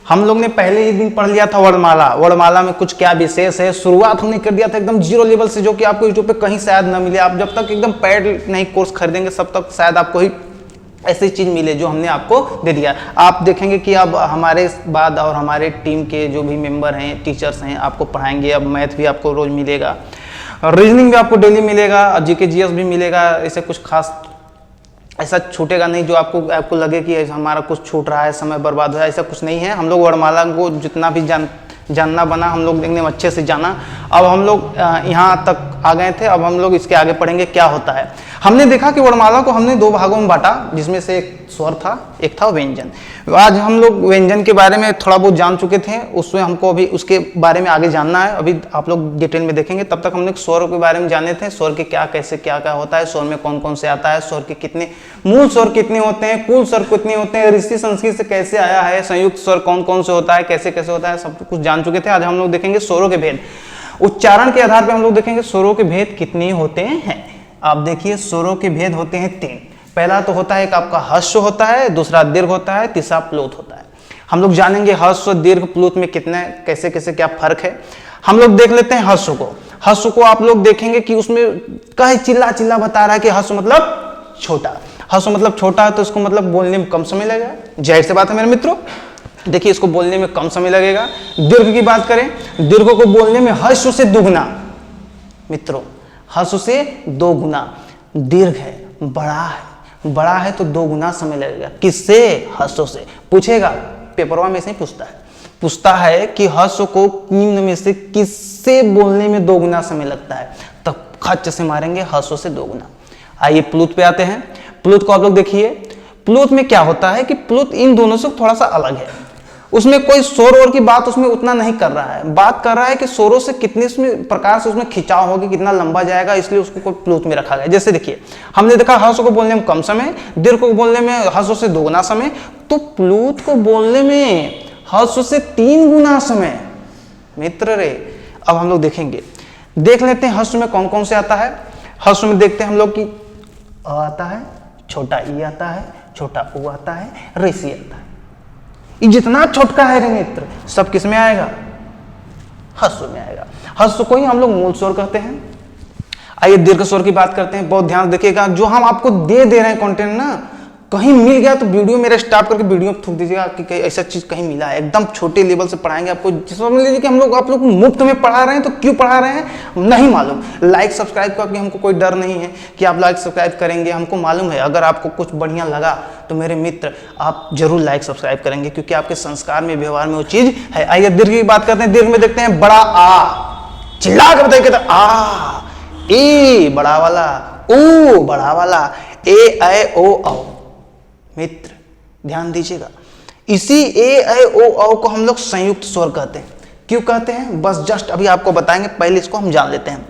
हम लोग ने पहले ही दिन पढ़ लिया था वर्णमाला। वर्णमाला में कुछ क्या विशेष है, शुरुआत हमने कर दिया था एकदम जीरो लेवल से, जो कि आपको यूट्यूब पे कहीं शायद ना मिले। आप जब तक एकदम पेड नहीं कोर्स खरीदेंगे सब तक शायद आपको ही ऐसी चीज़ मिले जो हमने आपको दे दिया। आप देखेंगे कि अब हमारे बाद और हमारे टीम के जो भी मेंबर हैं, टीचर्स हैं, आपको पढ़ाएंगे। अब मैथ भी आपको रोज मिलेगा, रीजनिंग भी आपको डेली मिलेगा, और जीके जीएस भी मिलेगा। ऐसे कुछ खास ऐसा छूटेगा नहीं जो आपको लगे कि हमारा कुछ छूट रहा है, समय बर्बाद हो रहा है, ऐसा कुछ नहीं है। हम लोग वर्णमाला को जितना भी जानना बना हम लोग एकदम अच्छे से जाना। अब हम लोग यहाँ तक आ गए थे, अब हम लोग इसके आगे पढ़ेंगे क्या होता है। हमने देखा कि वर्णमाला को हमने 2 भागों में बांटा, जिसमें से एक स्वर था, एक था व्यंजन। आज हम लोग व्यंजन के बारे में थोड़ा बहुत जान चुके थे, उसमें हमको अभी उसके बारे में आगे जानना है। अभी आप लोग डिटेल में देखेंगे। तब तक हमने स्वर के बारे में जाने थे, स्वर के क्या कैसे क्या क्या होता है, स्वर में कौन कौन से आता है, स्वर के कितने मूल स्वर कितने होते हैं, कुल स्वर कितने होते हैं, ऋषि संस्कृत से कैसे आया है, संयुक्त स्वर कौन कौन से होता है, कैसे कैसे होता है, सब कुछ जान चुके थे। आज हम लोग देखेंगे स्वरों के भेद। उच्चारण के आधार पर हम लोग देखेंगे स्वरों के भेद कितने होते हैं। आप देखिए स्वरों के भेद होते हैं 3। पहला तो होता है एक आपका हर्ष होता है, दूसरा दीर्घ होता है, तीसरा प्लुत होता है। हम लोग जानेंगे हर्ष दीर्घ प्लुत में कितने कैसे कैसे क्या फर्क है। हम लोग देख लेते हैं हर्ष को। हर्ष को आप लोग देखेंगे कि उसमें कहे चिल्ला चिल्ला बता रहा है कि हर्ष मतलब छोटा। हर्ष मतलब छोटा है तो इसको मतलब बोलने में कम समय लगेगा, जाहिर सी बात है मेरे मित्रों। देखिए इसको बोलने में कम समय लगेगा। दीर्घ की बात करें, दीर्घ को बोलने में हर्ष से दुगना, मित्रों हर्ष से 2 गुना दीर्घ है, बड़ा है तो 2 गुना समय लगेगा। किससे? हर्षों से। पूछेगा पेपरवा में से पूछता है कि हर्ष को निम्न में से किससे बोलने में 2 गुना समय लगता है, तब खच्च से मारेंगे हर्षों से 2 गुना। आइए प्लुत पे आते हैं। प्लुत को आप लोग देखिए, प्लुत में क्या होता है कि प्लुत इन दोनों से थोड़ा सा अलग है। उसमें कोई शोर और की बात उसमें उतना नहीं कर रहा है, बात कर रहा है कि शोरों से कितने उसमें प्रकार से उसमें खिंचाव होगी, कितना लंबा जाएगा, इसलिए उसको प्लुत में रखा गया। जैसे देखिए हमने देखा हर्ष को बोलने में कम समय, दीर्घ को बोलने में हर्ष से 2 गुना समय, तो प्लुत को बोलने में हर्ष से 3 गुना समय। मित्र रे अब हम लोग देखेंगे, देख लेते हैं हर्ष में कौन कौन से आता है। हर्ष में देखते हैं हम लोग कि अ आता है, छोटा ई आता है, छोटा उ आता है, ऋषि आता है। ये जितना छोटका है रे मित्र सब किस में आएगा? हर्ष में आएगा। हर्ष को ही हम लोग मूल स्वर कहते हैं। आइए दीर्घ स्वर की बात करते हैं। बहुत ध्यान देखिएगा, जो हम आपको दे रहे हैं कंटेंट ना, कहीं मिल गया तो वीडियो मेरा स्टार्ट करके वीडियो थूक दीजिएगा कि ऐसा चीज कहीं मिला है। एकदम छोटे लेवल से पढ़ाएंगे आपको। समझ लीजिए कि हम लोग आप लोग मुफ्त में पढ़ा रहे हैं, तो क्यों पढ़ा रहे हैं नहीं मालूम। लाइक सब्सक्राइब का भी हमको कोई डर नहीं है कि आप लाइक सब्सक्राइब करेंगे, हमको मालूम है। अगर आपको कुछ बढ़िया लगा तो मेरे मित्र आप जरूर लाइक सब्सक्राइब करेंगे, क्योंकि आपके संस्कार में व्यवहार में वो चीज है। आइए दीर्घ की बात करते हैं। दीर्घ में देखते हैं बड़ा आ, चिल्ला कर बताइए आ, ए बड़ा वाला, ओ बड़ा वाला, ए ऐ ओ औ। मित्र ध्यान दीजिएगा, इसी ए ऐ ओ औ को हम लोग संयुक्त स्वर कहते हैं। क्यों कहते हैं बस जस्ट अभी आपको बताएंगे, पहले इसको हम जान लेते हैं।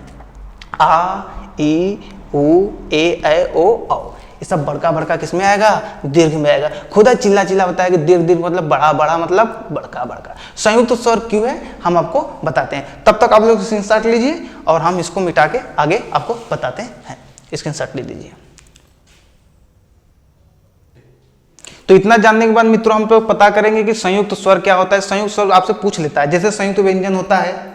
आ ई उ ए ऐ ओ औ, ये सब बड़का किस में आएगा? दीर्घ में आएगा। खुदा चिल्ला चिल्ला बताएगा दीर्घ मतलब बड़ा मतलब बड़का। संयुक्त स्वर क्यों है हम आपको बताते हैं। तब तक आप लोग स्क्रीनशॉट लीजिए और हम इसको मिटा के आगे आपको बताते हैं। स्क्रीनशॉट ले लीजिए। तो इतना जानने के बाद मित्रों हम लोग पता करेंगे कि संयुक्त स्वर क्या होता है। संयुक्त स्वर आपसे पूछ लेता है, जैसे संयुक्त व्यंजन होता है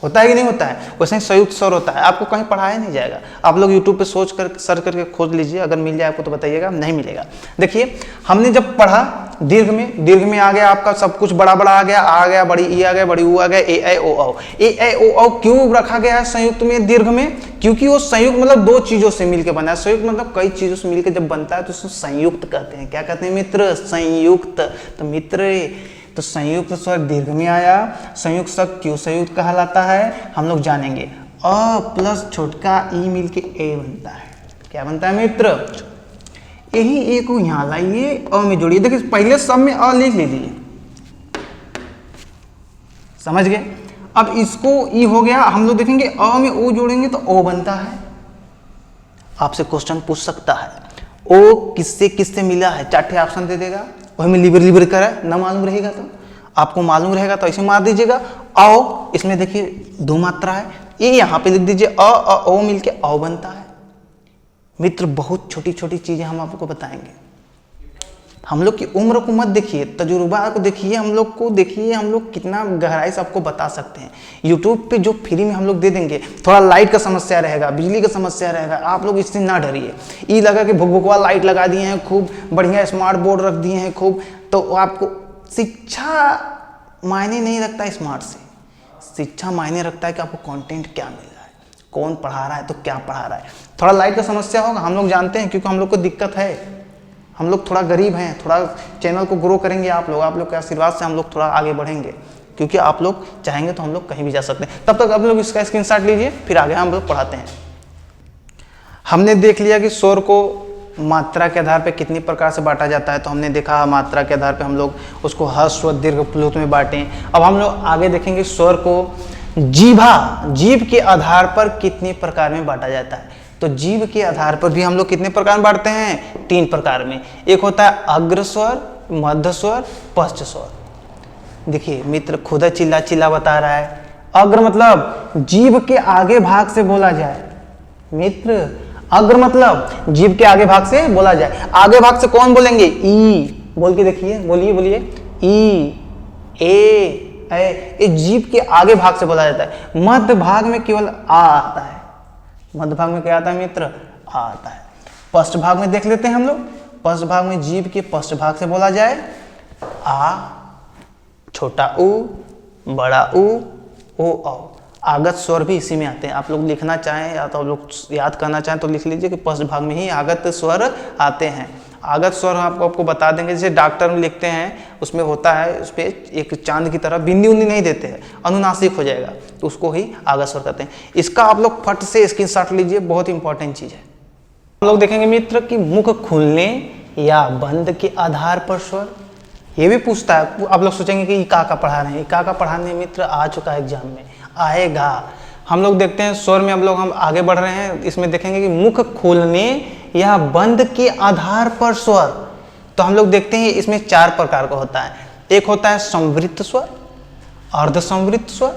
कि नहीं होता है, वैसे ही संयुक्त स्वर होता है। आपको कहीं पढ़ाया नहीं जाएगा। आप लोग YouTube पे सर्च करके खोज लीजिए, अगर मिल जाए आपको तो बताइएगा, नहीं मिलेगा। देखिए हमने जब पढ़ा दीर्घ में आ गया आपका सब कुछ बड़ा आ गया बड़ी ई आ गया, बड़ी ऊ आ गया, ए ऐ ओ औ। ए ऐ ओ औ क्यों रखा गया है संयुक्त में दीर्घ में? क्योंकि वो संयुक्त मतलब 2 चीजों से मिलकर बना है। संयुक्त मतलब कई चीजों से मिलकर जब बनता है तो उसको संयुक्त कहते हैं। क्या कहते हैं मित्र? संयुक्त। तो मित्र तो संयुक्त स्वर दीर्घ में आया। संयुक्त स्वर क्यों संयुक्त कहलाता है हम लोग जानेंगे। अ प्लस छोटका ई मिलके ए बनता है। क्या बनता है मित्र? यही ए को यहां लाइए, अ में जोड़िए। देखिए पहले सब में अ लिख लीजिए, समझ गए। अब इसको ई हो गया, हम लोग देखेंगे अ में ओ जोड़ेंगे तो ओ बनता है। आपसे क्वेश्चन पूछ सकता है ओ किससे मिला है, 4 ऑप्शन दे देगा, वही में लिबर कर है। ना मालूम रहेगा तो आपको मालूम रहेगा तो ऐसे मार दीजिएगा। औ इसमें देखिए 2 मात्रा है, ये यहाँ पे लिख दीजिए अ ओ मिलके औ बनता है। मित्र बहुत छोटी छोटी चीजें हम आपको बताएंगे। हम लोग की उम्र को मत देखिए, तजुर्बा को देखिए, हम लोग को देखिए, हम लोग कितना गहराई से आपको बता सकते हैं। यूट्यूब पे जो फ्री में हम लोग दे देंगे, थोड़ा लाइट का समस्या रहेगा, बिजली का समस्या रहेगा, आप लोग इससे ना डरिए। ये लगा कि भुकभुकवा लाइट लगा दिए हैं, खूब बढ़िया स्मार्ट बोर्ड रख दिए हैं खूब, तो आपको शिक्षा मायने नहीं रखता स्मार्ट से। शिक्षा मायने रखता है कि आपको कंटेंट क्या मिल रहा है, कौन पढ़ा रहा है, तो क्या पढ़ा रहा है। थोड़ा लाइट का समस्या होगा, हम लोग जानते हैं, क्योंकि हम लोग को दिक्कत है, हम लोग थोड़ा गरीब हैं। थोड़ा चैनल को ग्रो करेंगे आप लोग के आशीर्वाद से हम लोग थोड़ा आगे बढ़ेंगे, क्योंकि आप लोग चाहेंगे तो हम लोग कहीं भी जा सकते हैं। तब तक आप लोग इसका स्क्रीनशॉट लीजिए, फिर आगे हम लोग पढ़ाते हैं। हमने देख लिया कि स्वर को मात्रा के आधार पर कितनी प्रकार से बांटा जाता है, तो हमने देखा मात्रा के आधार पर हम लोग उसको ह्रस्व स्वर दीर्घ प्लुत में बांटें। अब हम लोग आगे देखेंगे स्वर को जीभ के आधार पर कितने प्रकार में बांटा जाता है। तो जीभ के आधार पर भी हम लोग कितने प्रकार में बांटते हैं, 3 प्रकार में। एक होता है अग्र स्वर, मध्य स्वर, पश्च स्वर। देखिए मित्र खुद चिल्ला चिल्ला बता रहा है, अग्र मतलब जीभ के आगे भाग से बोला जाए। मित्र अग्र मतलब जीभ के आगे भाग से बोला जाए। आगे भाग से कौन बोलेंगे, ई बोल के देखिए, बोलिए ई, ए, ये जीभ के आगे भाग से बोला जाता है। मध्य भाग में केवल आ आता है। मध्य भाग में क्या आता है मित्र, आ आता है। पश्च भाग में देख लेते हैं हम लोग। पश्च भाग में जीभ के पश्च भाग से बोला जाए आ, छोटा ऊ, बड़ा ऊ, ओ, औ। आगत स्वर भी इसी में आते हैं। आप लोग लिखना चाहें या तो आप लोग याद करना चाहें तो लिख लीजिए कि पश्च भाग में ही आगत स्वर आते हैं। आगत स्वर आपको बता देंगे, जैसे डॉक्टर में लिखते हैं, उसमें होता है उस पर एक चांद की तरह बिंदी उंदी नहीं देते हैं, अनुनासिक हो जाएगा, तो उसको ही आगत स्वर कहते हैं। इसका आप लोग फट से स्क्रीनशॉट लीजिए, बहुत इंपॉर्टेंट चीज़ है। हम लोग देखेंगे मित्र कि मुख खुलने या बंद के आधार पर स्वर, ये भी पूछता है। आप लोग सोचेंगे कि का पढ़ा रहे हैं, का पढ़ाने मित्र आ चुका है एग्जाम में, आएगा। हम लोग देखते हैं स्वर में हम आगे बढ़ रहे हैं, इसमें देखेंगे कि मुख खोलने या बंद के आधार पर स्वर। तो हम लोग देखते हैं इसमें 4 प्रकार का होता है। एक होता है संवृत्त स्वर, अर्ध संवृत्त स्वर,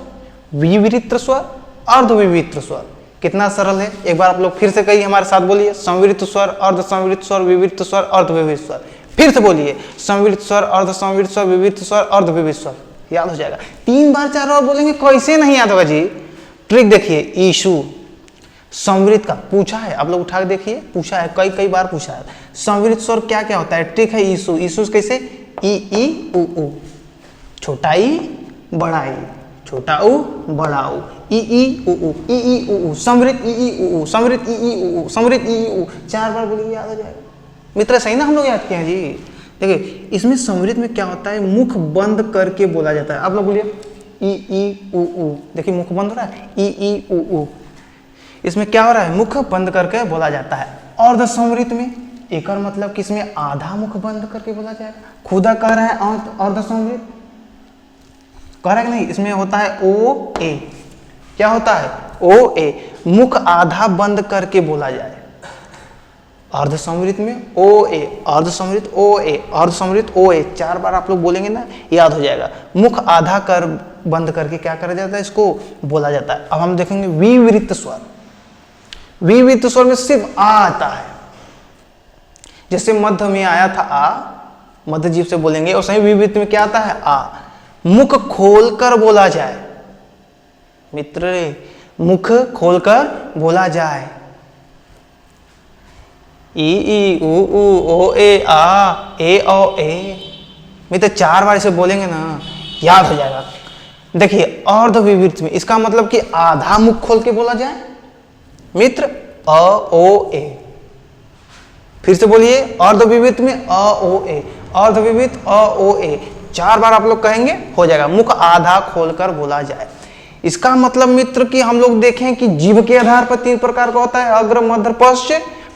विवृत्त स्वर, अर्धविवृत्त स्वर। कितना सरल है, एक बार आप लोग फिर से कहिए हमारे साथ, बोलिए संवृत्त स्वर, अर्ध संवृत्त स्वर, विवृत्त स्वर, अर्धविवृत्त स्वर। फिर से बोलिए संवृत्त स्वर, अर्ध संवृत्त स्वर, विवृत्त स्वर, अर्धविवृत्त स्वर। याद हो जाएगा। 3 बार 4 बार बोलेंगे, कैसे नहीं याद होगा जी। ट्रिक देखिए, ईशु संवृत्त का पूछा है, आप लोग उठा के देखिए, पूछा है, कई बार पूछा है। संवृत्त स्वर क्या क्या होता है, ट्रिक है ईशु। ईशु कैसे, ई उ, छोटा ई बड़ा ई, छोटा ऊ बड़ा ऊ, ई उ, संवृत्त ई उ, संवृत्त ई उ, संवृत्त ई उ। 4 बार बोलिए, याद हो जाएगा। मित्र सही ना हम लोग याद किए हैं जी। देखिए इसमें संवृत्त में क्या होता है, मुख बंद करके बोला जाता है। आप लोग बोलिए ई उ, देखिए मुख बंद हो रहा है, ई उ। इसमें क्या हो रहा है, मुख बंद करके बोला जाता है। अर्ध संवृत्त में एक और मतलब कि इसमें आधा मुख बंद करके बोला जाएगा। खुदा कह रहा है अर्ध संवृत्त, कह रहा है कि नहीं। इसमें होता है ओ ए, क्या होता है, ओ ए, मुख आधा बंद करके बोला जाए। अर्ध संवृत्त में ओ ए, अर्ध संवृत्त ओ ए, अर्ध संवृत्त ओ ए। 4 बार आप लोग बोलेंगे ना, याद हो जाएगा। मुख आधा कर बंद करके क्या करा जाता है, इसको बोला जाता है। अब हम देखेंगे विवृत्त स्वर। विवृत्त स्वर में सिर्फ आ आता है। जैसे मध्य में आया था आ, मध्य जीभ से बोलेंगे, और सही विवृत्त में क्या आता है, आ। मुख खोलकर बोला जाए मित्र, मुख खोलकर बोला जाए। ई उ ओ ए आ, ए ओ ए। मित्र 4 बार इसे बोलेंगे ना, याद हो जाएगा। देखिए अर्धविवृत्त में इसका मतलब कि आधा मुख खोल के बोला जाए मित्र, अ ओ ए। फिर से बोलिए अर्धविवृत्त में अ ओ ए, अर्धविवृत्त अ ओ ए। 4 बार आप लोग कहेंगे, हो जाएगा। मुख आधा खोलकर बोला जाए। इसका मतलब मित्र कि हम लोग देखें कि जीभ के आधार पर 3 प्रकार का होता है, अग्र मध्य पश्च।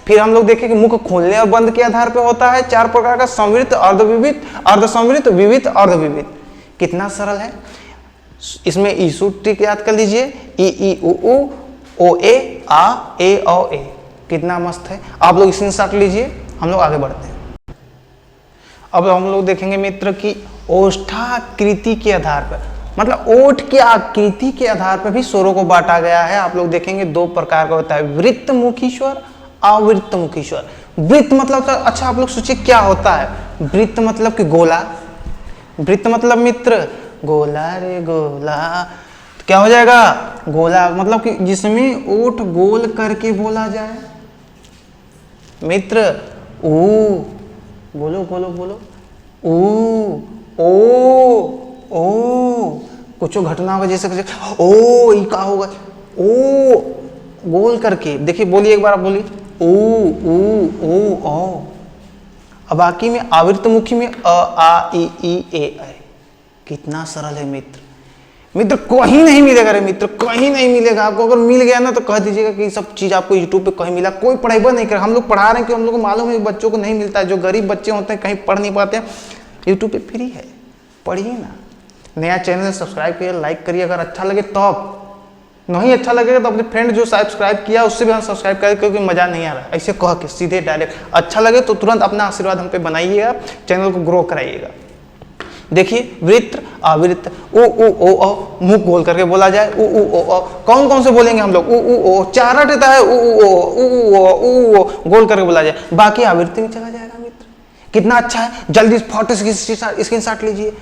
फिर हम लोग देखें कि मुख खोलने और बंद के आधार पर होता है 4 प्रकार का, संवृत्त, अर्धविवृत्त, अर्ध संवृत्त, विवृत्त, अर्धविवृत्त। कितना सरल है। इसमें ईशु ट्रिक याद कर लीजिए, ई उ ओ ए आ, ए ओ ए। कितना मस्त है। आप लोग स्क्रीनशॉट लीजिए, हम लोग आगे बढ़ते हैं। अब हम लोग देखेंगे मित्र कि ओष्ठाकृति के आधार पर, मतलब ओठ की आकृति के आधार पर भी स्वरों को बांटा गया है। आप लोग देखेंगे 2 प्रकार का होता है, वृत्तमुखी स्वर, अवृत्तमुखी स्वर। वृत्त मतलब तो अच्छा, आप लोग सोचिए क्या होता है। वृत्त मतलब कि गोला, वृत्त मतलब मित्र गोला रे गोला, तो क्या हो जाएगा गोला, मतलब कि जिसमें ओठ गोल करके बोला जाए। मित्र ऊ, बोलो बोलो बोलो, ऊ, ओ, कुछ घटना होगा जैसे ओ, ई का होगा, ओ गोल करके, देखिए बोलिए एक बार, आप बोलिए ओ। अब बाकी में आवृत्तमुखी में अ आ ई ए ऐ, कितना सरल है मित्र। मित्र कहीं नहीं मिलेगा रे मित्र, कहीं नहीं मिलेगा आपको। अगर मिल गया ना तो कह दीजिएगा कि सब चीज आपको यूट्यूब पे कहीं मिला, कोई पढ़ाई नहीं कर, हम लोग पढ़ा रहे हैं कि हम लोग को मालूम है बच्चों को नहीं मिलता है, जो गरीब बच्चे होते हैं कहीं पढ़ नहीं पाते हैं, यूट्यूब पे फ्री है, पढ़िए ना। नया चैनल सब्सक्राइब करिए, लाइक करिए, अगर अच्छा लगे तो, नहीं अच्छा लगेगा तो अपने फ्रेंड जो सब्सक्राइब किया उससे भी हम सब्सक्राइब करें, क्योंकि मजा नहीं आ रहा है ऐसे कह के सीधे डायरेक्ट। अच्छा लगे तो तुरंत अपना आशीर्वाद हम पे बनाइएगा, चैनल को ग्रो कराइएगा। देखिए वृत्त आवृत्त, ओ मुंह गोल करके बोला जाए, ओ कौन कौन से बोलेंगे हम लोग, ओ चारा रहता है, ओ गोल करके बोला जाए, बाकी आवृत्ति में चला जाएगा मित्र। कितना अच्छा है, जल्दी फोटो स्क्रीनशॉट लीजिए।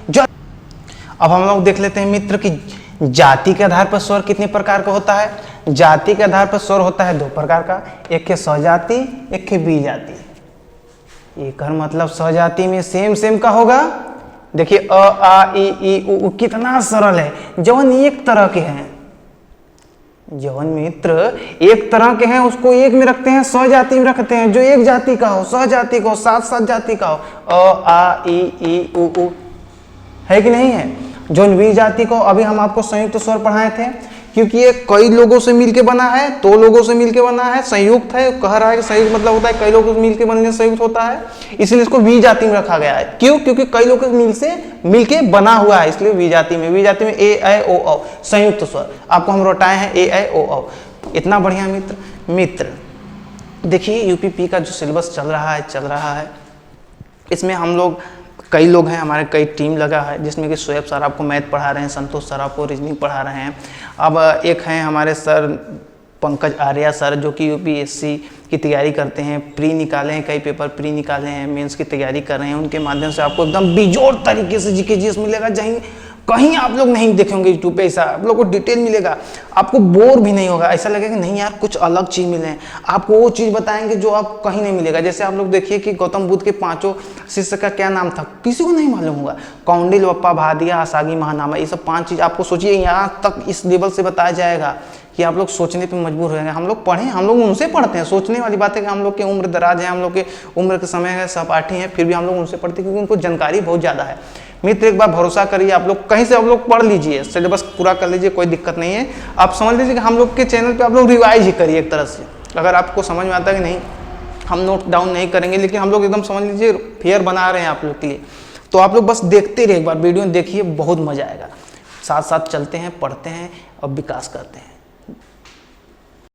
अब हम लोग देख लेते हैं मित्र कि जाति के आधार पर स्वर कितने प्रकार का होता है। जाति के आधार पर स्वर होता है 2 प्रकार का, एक है सजाति, एक है बीजाति। एक मतलब सजाति में सेम का होगा। देखिए अ आ ई उ कितना सरल है, जवन एक तरह के हैं, जवन मित्र एक तरह के हैं उसको एक में रखते हैं, सजाति में रखते हैं। जो एक जाति का हो, सजाति का हो, सात जाति का हो, अ आ ई उ है कि नहीं है। जो वी जाति को अभी हम आपको संयुक्त स्वर पढ़ाए थे, क्योंकि ये कई लोगों से मिलके बना है, 2 लोगों से मिलके बना है, संयुक्त है, कह रहा है कि संयुक्त मतलब होता है कई लोगों से मिलके बनने से संयुक्त होता है, इसलिए इसको वी जाति में रखा गया है। क्यों? क्योंकि कई लोगों से मिलके बना हुआ है, इसलिए वी जाति में। वी जाति में ए ऐ ओ औ संयुक्त स्वर आपको हम रटाए हैं, ए ऐ ओ औ। इतना बढ़िया मित्र देखिए यूपीपी का जो सिलेबस चल रहा है, इसमें हम लोग कई लोग हैं, हमारे कई टीम लगा है, जिसमें कि शोएब सर आपको मैथ पढ़ा रहे हैं, संतोष सर आपको रीजनिंग पढ़ा रहे हैं। अब एक हैं हमारे सर पंकज आर्या सर, जो कि यूपीएससी की तैयारी करते हैं, प्री निकाले हैं, कई पेपर प्री निकाले हैं, मेंस की तैयारी कर रहे हैं। उनके माध्यम से आपको एकदम बेजोड़ तरीके से जीके जीएस मिलेगा, कहीं आप लोग नहीं देखेंगे यूट्यूब पे ऐसा, आप लोग को डिटेल मिलेगा, आपको बोर भी नहीं होगा, ऐसा लगेगा नहीं यार कुछ अलग चीज़ मिले हैं। आपको वो चीज़ बताएंगे जो आप कहीं नहीं मिलेगा। जैसे आप लोग देखिए कि गौतम बुद्ध के 5 शिष्य का क्या नाम था, किसी को नहीं मालूम होगा। कौंडिल, बप्पा, भादिया, आसागी, महानामा, ये सब 5 चीज़ आपको सोचिए यहाँ तक इस लेवल से बताया जाएगा कि आप लोग सोचने पे मजबूर हो जाएंगे। हम लोग पढ़ें, हम लोग उनसे पढ़ते हैं। सोचने वाली बात है कि हम लोग की उम्र दराज है, हम लोग के उम्र के समय है, सहपाठी हैं, फिर भी हम लोग उनसे पढ़ते हैं क्योंकि उनको जानकारी बहुत ज़्यादा है। मित्र एक बार भरोसा करिए, आप लोग कहीं से आप लोग पढ़ लीजिए, सिलेबस पूरा कर लीजिए, कोई दिक्कत नहीं है। आप समझ लीजिए कि हम लोग के चैनल पे आप लोग रिवाइज ही करिए एक तरह से। अगर आपको समझ में आता है कि नहीं, हम नोट डाउन नहीं करेंगे, लेकिन हम लोग एकदम समझ लीजिए फेयर बना रहे हैं आप लोग के लिए। तो आप लोग बस देखते रहिए, एक बार वीडियो देखिए, बहुत मजा आएगा। साथ साथ चलते हैं, पढ़ते हैं और विकास करते हैं।